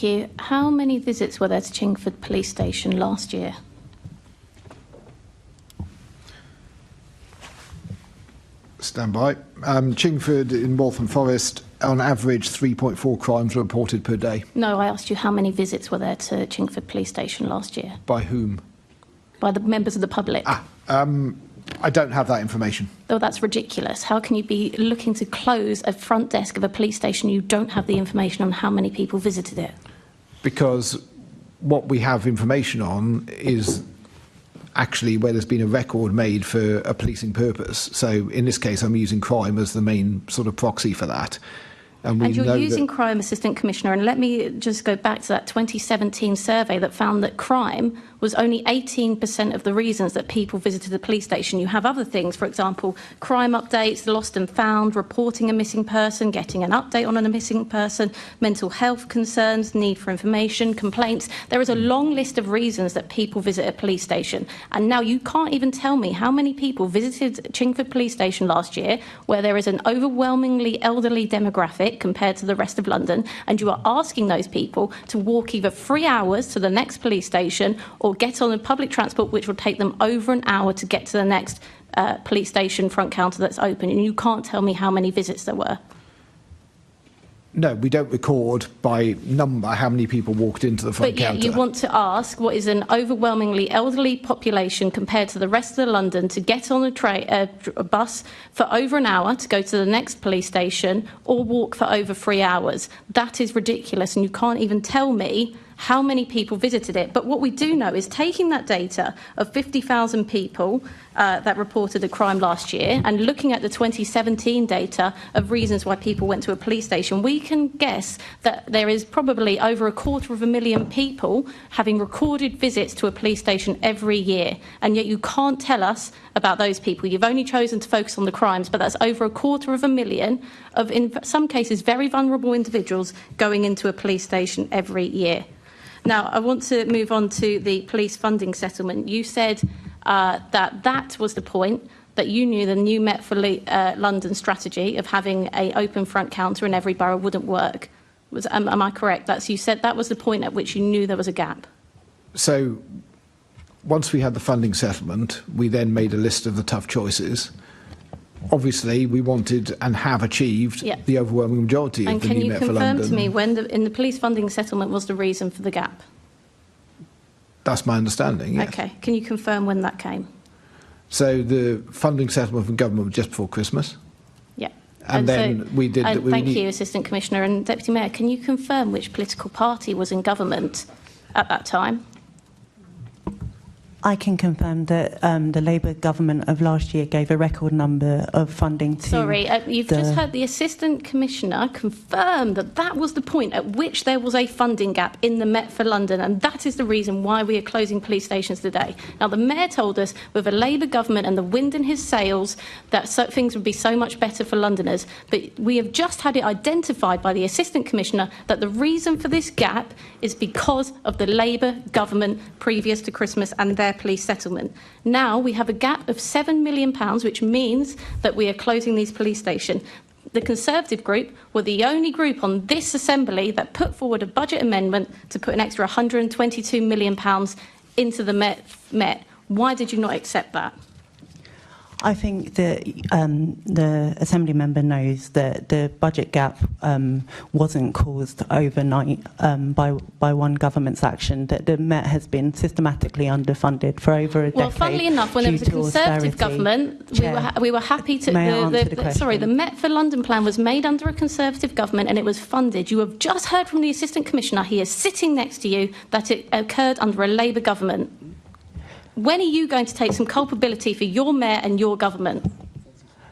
Thank you. How many visits were there to Chingford Police Station last year? Stand by. Chingford in Waltham Forest, on average, 3.4 crimes reported per day. No, I asked you how many visits were there to Chingford Police Station last year? By whom? By the members of the public. I don't have that information. Oh, that's ridiculous. How can you be looking to close a front desk of a police station? You don't have the information on how many people visited it. Because what we have information on is actually where there's been a record made for a policing purpose. So in this case, I'm using crime as the main sort of proxy for that. And you're using crime, Assistant Commissioner, and let me just go back to that 2017 survey that found that crime was only 18% of the reasons that people visited the police station. You have other things, for example, crime updates, lost and found, reporting a missing person, getting an update on a missing person, mental health concerns, need for information, complaints. There is a long list of reasons that people visit a police station. And now you can't even tell me how many people visited Chingford Police Station last year, where there is an overwhelmingly elderly demographic compared to the rest of London, and you are asking those people to walk either 3 hours to the next police station or get on a public transport which will take them over an hour to get to the next police station front counter that's open, and you can't tell me how many visits there were. No, we don't record by number how many people walked into the front counter. But yet you want to ask what is an overwhelmingly elderly population compared to the rest of London to get on a bus for over an hour to go to the next police station or walk for over 3 hours. That is ridiculous, and you can't even tell me how many people visited it. But what we do know is taking that data of 50,000 people that reported a crime last year and looking at the 2017 data of reasons why people went to a police station, we can guess that there is probably over 250,000 people having recorded visits to a police station every year. And yet you can't tell us about those people. You've only chosen to focus on the crimes, but that's over 250,000 of, in some cases, very vulnerable individuals going into a police station every year. Now, I want to move on to the police funding settlement. You said that was the point, that you knew the new Met for London strategy of having an open front counter in every borough wouldn't work. Am I correct? You said that was the point at which you knew there was a gap. So once we had the funding settlement, we then made a list of the tough choices. Obviously, we wanted and have achieved the overwhelming majority of the new Met for London. And can you confirm to me when in the police funding settlement was the reason for the gap? That's my understanding, yes. OK. Can you confirm when that came? So the funding settlement from government was just before Christmas. Yeah. And then we did... Thank you, Assistant Commissioner. And Deputy Mayor, can you confirm which political party was in government at that time? I can confirm that the Labour government of last year gave a record number of funding to... Sorry, you've just heard the Assistant Commissioner confirm that that was the point at which there was a funding gap in the Met for London, and that is the reason why we are closing police stations today. Now, the Mayor told us with a Labour government and the wind in his sails that things would be so much better for Londoners, but we have just had it identified by the Assistant Commissioner that the reason for this gap is because of the Labour government previous to Christmas and their police settlement. Now we have a gap of £7 million, which means that we are closing these police stations. The Conservative group were the only group on this assembly that put forward a budget amendment to put an extra £122 million into the Met. Why did you not accept that? I think that the Assembly member knows that the budget gap wasn't caused overnight by one government's action, that the Met has been systematically underfunded for over a decade. Well, funnily enough, when there was a Conservative government, we were happy to... the Met for London plan was made under a Conservative government and it was funded. You have just heard from the Assistant Commissioner, he is sitting next to you, that it occurred under a Labour government. When are you going to take some culpability for your mayor and your government?